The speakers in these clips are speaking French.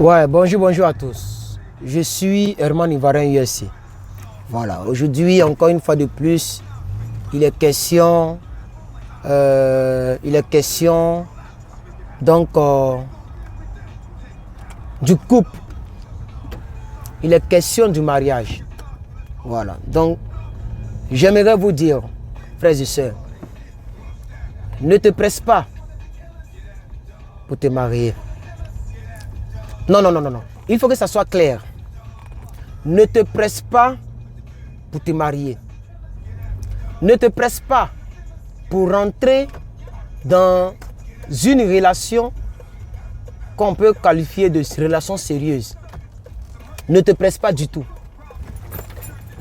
Ouais, bonjour à tous. Je suis Herman Ivoirien USC. Voilà, aujourd'hui, encore une fois de plus, il est question donc du couple. Il est question du mariage. Voilà, donc j'aimerais vous dire, frères et sœurs, ne te presse pas pour te marier. Non. Il faut que ça soit clair. Ne te presse pas pour te marier. Ne te presse pas pour rentrer dans une relation qu'on peut qualifier de relation sérieuse. Ne te presse pas du tout.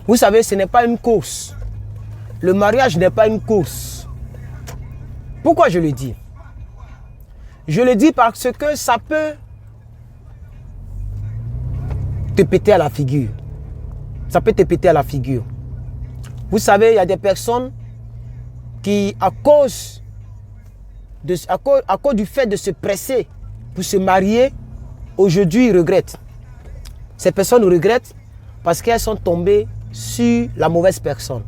Vous savez, ce n'est pas une course. Le mariage n'est pas une course. Pourquoi je le dis? Je le dis parce que ça peut te péter à la figure. Ça peut te péter à la figure. Vous savez, il y a des personnes qui, à cause du fait de se presser pour se marier, aujourd'hui regrettent. Ces personnes regrettent parce qu'elles sont tombées sur la mauvaise personne.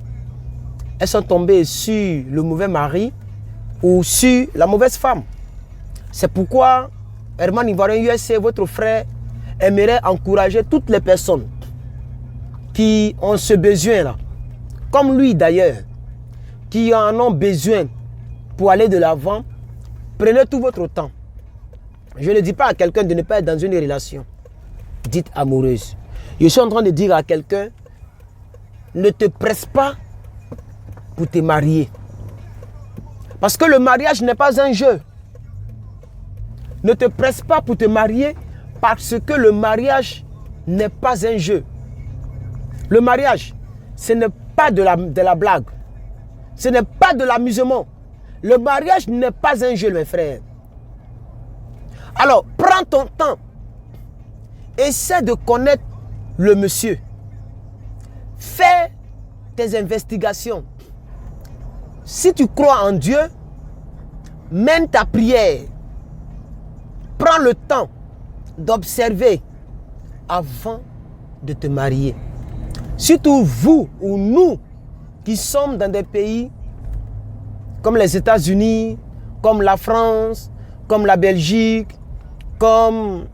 Elles sont tombées sur le mauvais mari ou sur la mauvaise femme. C'est pourquoi Herman Ivoirien USC, votre frère, aimerait encourager toutes les personnes qui ont ce besoin-là, comme lui d'ailleurs, qui en ont besoin pour aller de l'avant. Prenez tout votre temps. Je ne dis pas à quelqu'un de ne pas être dans une relation dite amoureuse. Je suis en train de dire à quelqu'un, ne te presse pas pour te marier. Parce que le mariage n'est pas un jeu. Ne te presse pas pour te marier parce que le mariage n'est pas un jeu. Le mariage, ce n'est pas de la blague. Ce n'est pas de l'amusement. Le mariage n'est pas un jeu, mes frères. Alors, prends ton temps. Essaie de connaître le monsieur. Fais tes investigations. Si tu crois en Dieu, mène ta prière. Prends le temps d'observer avant de te marier. Surtout vous ou nous qui sommes dans des pays comme les États-Unis, comme la France, comme la Belgique, comme,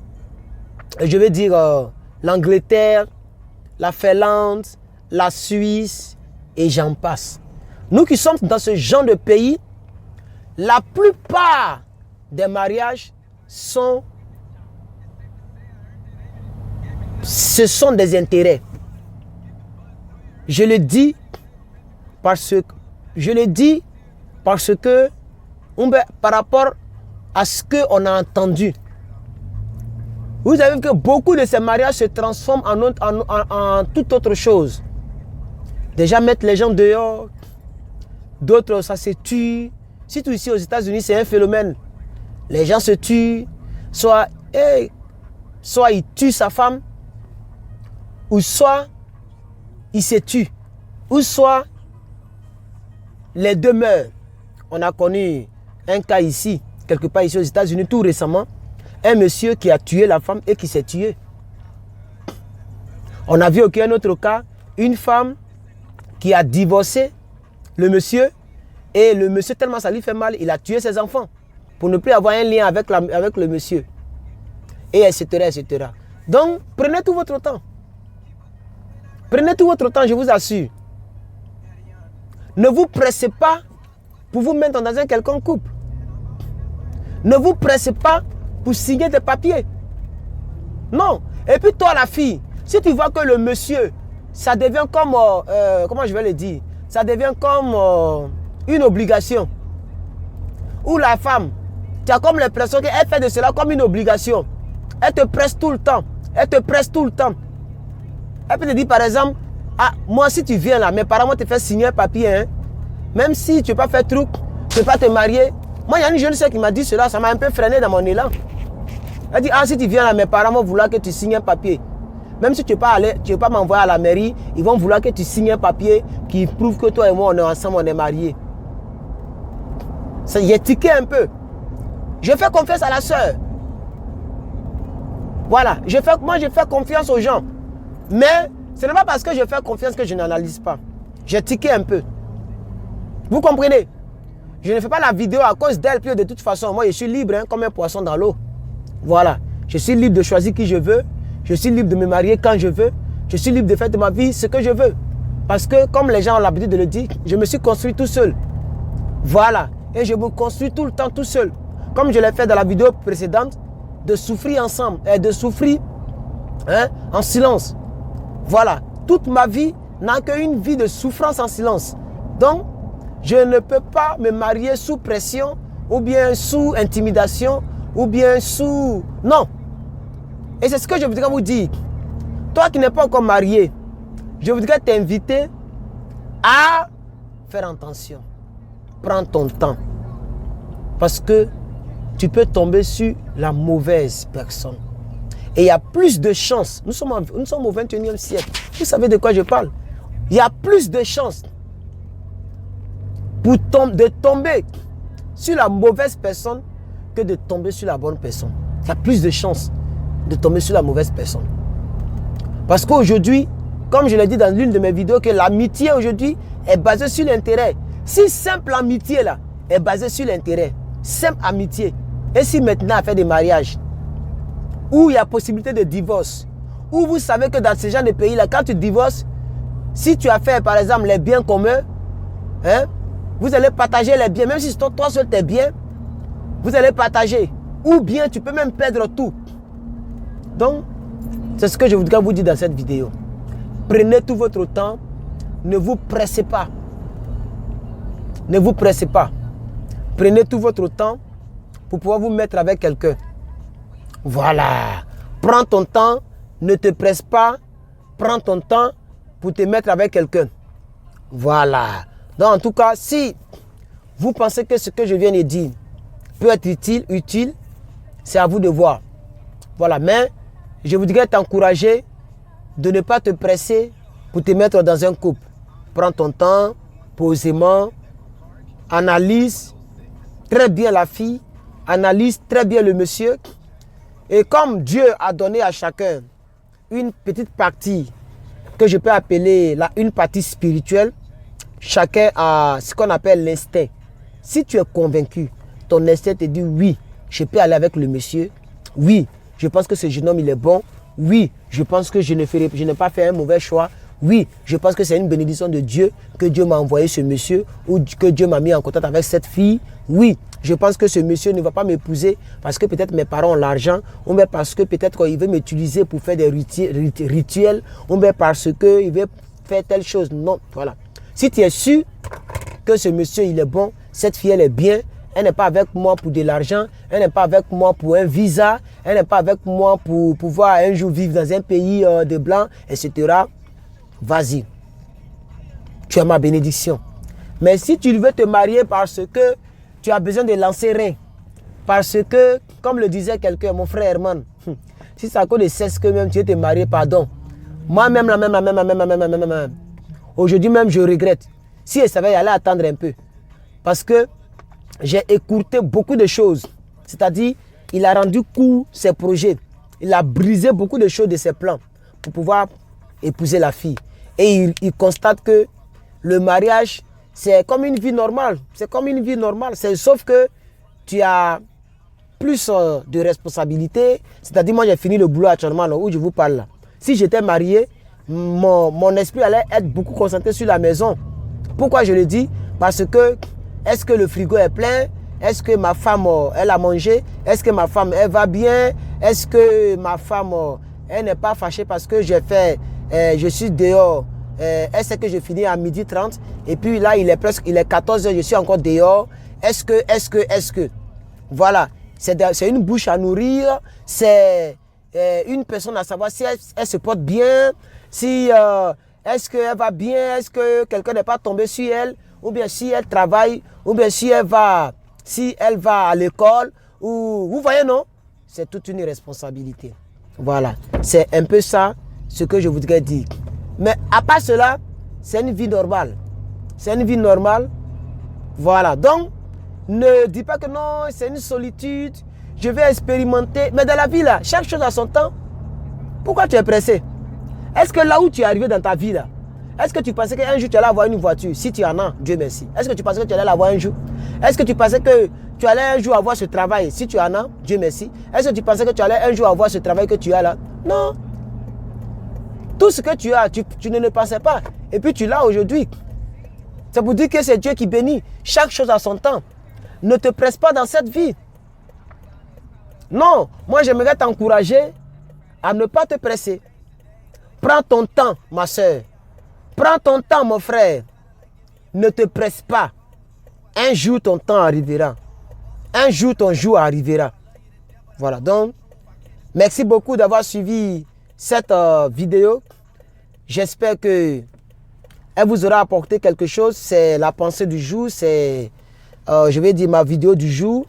je vais dire, l'Angleterre, la Finlande, la Suisse et j'en passe. Nous qui sommes dans ce genre de pays, la plupart des mariages ce sont des intérêts. Je le dis parce que par rapport à ce qu'on a entendu. Vous avez vu que beaucoup de ces mariages se transforment en toute autre chose. Déjà mettre les gens dehors, d'autres ça se tue. Surtout ici aux États-Unis, c'est un phénomène. Les gens se tuent, soit il tue sa femme, ou soit il se tue, ou soit les deux meurent. On a connu un cas ici, quelque part ici aux États-Unis, tout récemment, un monsieur qui a tué la femme et qui s'est tué. On a vu aucun autre cas, une femme qui a divorcé le monsieur, et le monsieur, tellement ça lui fait mal, il a tué ses enfants pour ne plus avoir un lien avec le monsieur. Et etc. Donc, prenez tout votre temps. Prenez tout votre temps, je vous assure. Ne vous pressez pas pour vous mettre dans un quelconque couple. Ne vous pressez pas pour signer des papiers. Non. Et puis toi, la fille, si tu vois que le monsieur, ça devient comme, comment je vais le dire, ça devient comme une obligation. Ou la femme, tu as comme l'impression qu'elle fait de cela comme une obligation. Elle te presse tout le temps. Elle te presse tout le temps. Elle peut te dire par exemple, ah, moi si tu viens là, mes parents vont te faire signer un papier. Hein. Même si tu ne peux pas faire truc, tu ne peux pas te marier. Moi, il y a une jeune soeur qui m'a dit cela, ça m'a un peu freiné dans mon élan. Elle dit, ah, si tu viens là, mes parents vont vouloir que tu signes un papier. Même si tu ne peux pas m'envoyer à la mairie, ils vont vouloir que tu signes un papier qui prouve que toi et moi, on est ensemble, on est mariés. Ça y est tiqué un peu. Je fais confiance à la soeur. Voilà, moi je fais confiance aux gens. Mais ce n'est pas parce que je fais confiance que je n'analyse pas. J'ai tiqué un peu. Vous comprenez? Je ne fais pas la vidéo à cause d'elle, puis de toute façon, moi je suis libre hein, comme un poisson dans l'eau. Voilà, je suis libre de choisir qui je veux. Je suis libre de me marier quand je veux. Je suis libre de faire de ma vie ce que je veux. Parce que comme les gens ont l'habitude de le dire, je me suis construit tout seul. Voilà, et je me construis tout le temps tout seul. Comme je l'ai fait dans la vidéo précédente, de souffrir ensemble, et de souffrir hein, en silence. Voilà, toute ma vie n'a qu'une vie de souffrance en silence. Donc, je ne peux pas me marier sous pression, ou bien sous intimidation, ou bien sous... Non. Et c'est ce que je voudrais vous dire. Toi qui n'es pas encore marié, je voudrais t'inviter à faire attention. Prends ton temps. Parce que tu peux tomber sur la mauvaise personne. Et il y a plus de chances. Nous sommes au 21e siècle. Vous savez de quoi je parle? Il y a plus de chances de tomber sur la mauvaise personne que de tomber sur la bonne personne. Il y a plus de chances de tomber sur la mauvaise personne. Parce qu'aujourd'hui, comme je l'ai dit dans l'une de mes vidéos, que l'amitié aujourd'hui est basée sur l'intérêt. Si simple amitié là est basée sur l'intérêt, simple amitié, et si maintenant à faire des mariages, où il y a possibilité de divorce, où vous savez que dans ce genre de pays là, quand tu divorces, si tu as fait par exemple les biens communs, hein, vous allez partager les biens, même si c'est toi seul tes biens, vous allez partager. Ou bien tu peux même perdre tout. Donc, c'est ce que je voudrais vous dire dans cette vidéo. Prenez tout votre temps, ne vous pressez pas. Ne vous pressez pas. Prenez tout votre temps pour pouvoir vous mettre avec quelqu'un. Voilà. Prends ton temps, ne te presse pas. Prends ton temps pour te mettre avec quelqu'un. Voilà. Donc en tout cas, si vous pensez que ce que je viens de dire peut être utile, c'est à vous de voir. Voilà. Mais je voudrais t'encourager de ne pas te presser pour te mettre dans un couple. Prends ton temps, posément, analyse très bien la fille, analyse très bien le monsieur. Et comme Dieu a donné à chacun une petite partie que je peux appeler une partie spirituelle, chacun a ce qu'on appelle l'instinct. Si tu es convaincu, ton instinct te dit oui, je peux aller avec le monsieur. Oui, je pense que ce jeune homme il est bon. Oui, je pense que je n'ai pas fait un mauvais choix. Oui, je pense que c'est une bénédiction de Dieu que Dieu m'a envoyé ce monsieur ou que Dieu m'a mis en contact avec cette fille. Oui, je pense que ce monsieur ne va pas m'épouser parce que peut-être mes parents ont l'argent ou bien parce que peut-être qu'il veut m'utiliser pour faire des rituels ou bien parce qu'il veut faire telle chose. Non, voilà. Si tu es sûr que ce monsieur il est bon, cette fille elle est bien, elle n'est pas avec moi pour de l'argent, elle n'est pas avec moi pour un visa, elle n'est pas avec moi pour pouvoir un jour vivre dans un pays de blancs, etc. Vas-y, tu as ma bénédiction. Mais si tu veux te marier parce que tu as besoin de lancer rien, parce que, comme le disait quelqu'un, mon frère Herman, si c'est à cause de sexe que même tu veux te marier, pardon. Moi-même, aujourd'hui même, je regrette. Si elle savait, il allait attendre un peu. Parce que j'ai écourté beaucoup de choses. C'est-à-dire, il a rendu court ses projets. Il a brisé beaucoup de choses de ses plans pour pouvoir épouser la fille. Et il constate que le mariage, c'est comme une vie normale. C'est comme une vie normale. Sauf que tu as plus de responsabilités. C'est-à-dire, moi, j'ai fini le boulot actuellement où je vous parle là. Si j'étais marié, mon esprit allait être beaucoup concentré sur la maison. Pourquoi je le dis? Parce que, est-ce que le frigo est plein? Est-ce que ma femme, elle a mangé? Est-ce que ma femme, elle va bien? Est-ce que ma femme, elle n'est pas fâchée parce que j'ai fait, je suis dehors? Elle sait que je finis à 12h30 et puis là, il est 14h, je suis encore dehors. Est-ce que? Voilà, c'est une bouche à nourrir, c'est une personne à savoir si elle se porte bien, si est-ce qu'elle va bien, est-ce que quelqu'un n'est pas tombé sur elle, ou bien si elle travaille, ou bien si elle va à l'école, ou vous voyez non, c'est toute une responsabilité. Voilà, c'est un peu ça ce que je voudrais dire. Mais à part cela, c'est une vie normale. C'est une vie normale. Voilà, donc ne dis pas que non, c'est une solitude, je vais expérimenter. Mais dans la vie, là, chaque chose a son temps. Pourquoi tu es pressé? Est-ce que là où tu es arrivé dans ta vie, là, est-ce que tu pensais qu'un jour tu allais avoir une voiture? Si tu en as, Dieu merci. Est-ce que tu pensais que tu allais l'avoir un jour? Est-ce que tu pensais que tu allais un jour avoir ce travail? Si tu en as, Dieu merci. Est-ce que tu pensais que tu allais un jour avoir ce travail que tu as là? Non. Tout ce que tu as, tu ne le pensais pas. Et puis tu l'as aujourd'hui. C'est pour dire que c'est Dieu qui bénit. Chaque chose a son temps. Ne te presse pas dans cette vie. Non, moi j'aimerais t'encourager à ne pas te presser. Prends ton temps, ma soeur. Prends ton temps, mon frère. Ne te presse pas. Un jour, ton temps arrivera. Un jour, ton jour arrivera. Voilà, donc, merci beaucoup d'avoir suivi cette vidéo. J'espère que elle vous aura apporté quelque chose. C'est la pensée du jour. C'est, je vais dire, ma vidéo du jour.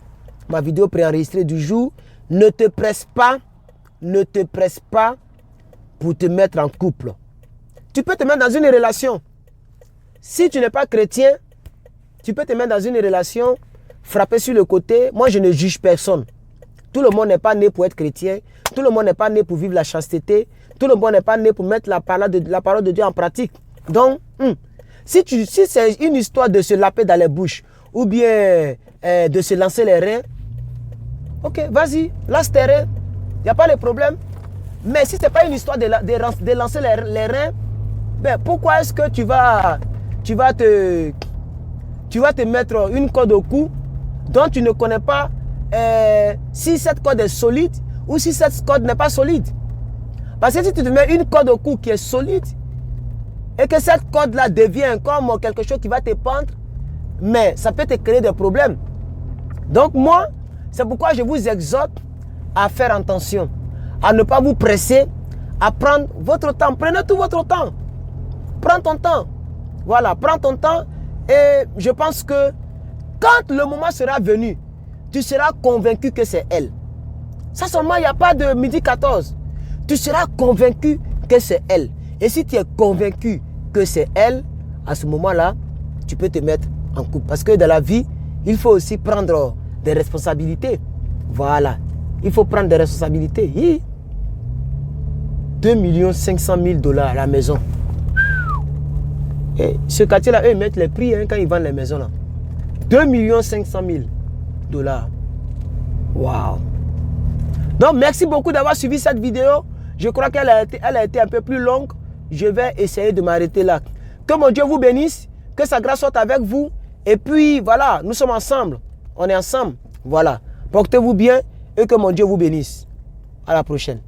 Ma vidéo préenregistrée du jour. Ne te presse pas. Ne te presse pas pour te mettre en couple. Tu peux te mettre dans une relation. Si tu n'es pas chrétien, tu peux te mettre dans une relation, frapper sur le côté. Moi, je ne juge personne. Tout le monde n'est pas né pour être chrétien. Tout le monde n'est pas né pour vivre la chasteté. Tout le monde n'est pas né pour mettre la parole de Dieu en pratique. Donc, si c'est une histoire de se laper dans les bouches ou bien de se lancer les reins, ok, vas-y, lance tes reins. Il n'y a pas de problème. Mais si ce n'est pas une histoire de lancer les reins, ben pourquoi est-ce que tu vas te mettre une corde au cou dont tu ne connais pas si cette corde est solide ou si cette corde n'est pas solide? Parce que si tu te mets une corde au cou qui est solide et que cette corde-là devient comme quelque chose qui va te pendre, mais ça peut te créer des problèmes. Donc moi, c'est pourquoi je vous exhorte à faire attention, à ne pas vous presser, à prendre votre temps. Prenez tout votre temps. Prends ton temps. Voilà, prends ton temps. Et je pense que quand le moment sera venu, tu seras convaincu que c'est elle. Ça seulement, il n'y a pas de midi 14. Tu seras convaincu que c'est elle. Et si tu es convaincu que c'est elle, à ce moment-là, tu peux te mettre en couple. Parce que dans la vie, il faut aussi prendre des responsabilités. Voilà. Il faut prendre des responsabilités. 2 500 000 $ à la maison. Et ce quartier-là, eux, ils mettent les prix quand ils vendent les maisons. Là. 2 500 000 $. Waouh. Donc, merci beaucoup d'avoir suivi cette vidéo. Je crois qu'elle a été un peu plus longue. Je vais essayer de m'arrêter là. Que mon Dieu vous bénisse. Que sa grâce soit avec vous. Et puis, voilà, nous sommes ensemble. On est ensemble. Voilà. Portez-vous bien et que mon Dieu vous bénisse. À la prochaine.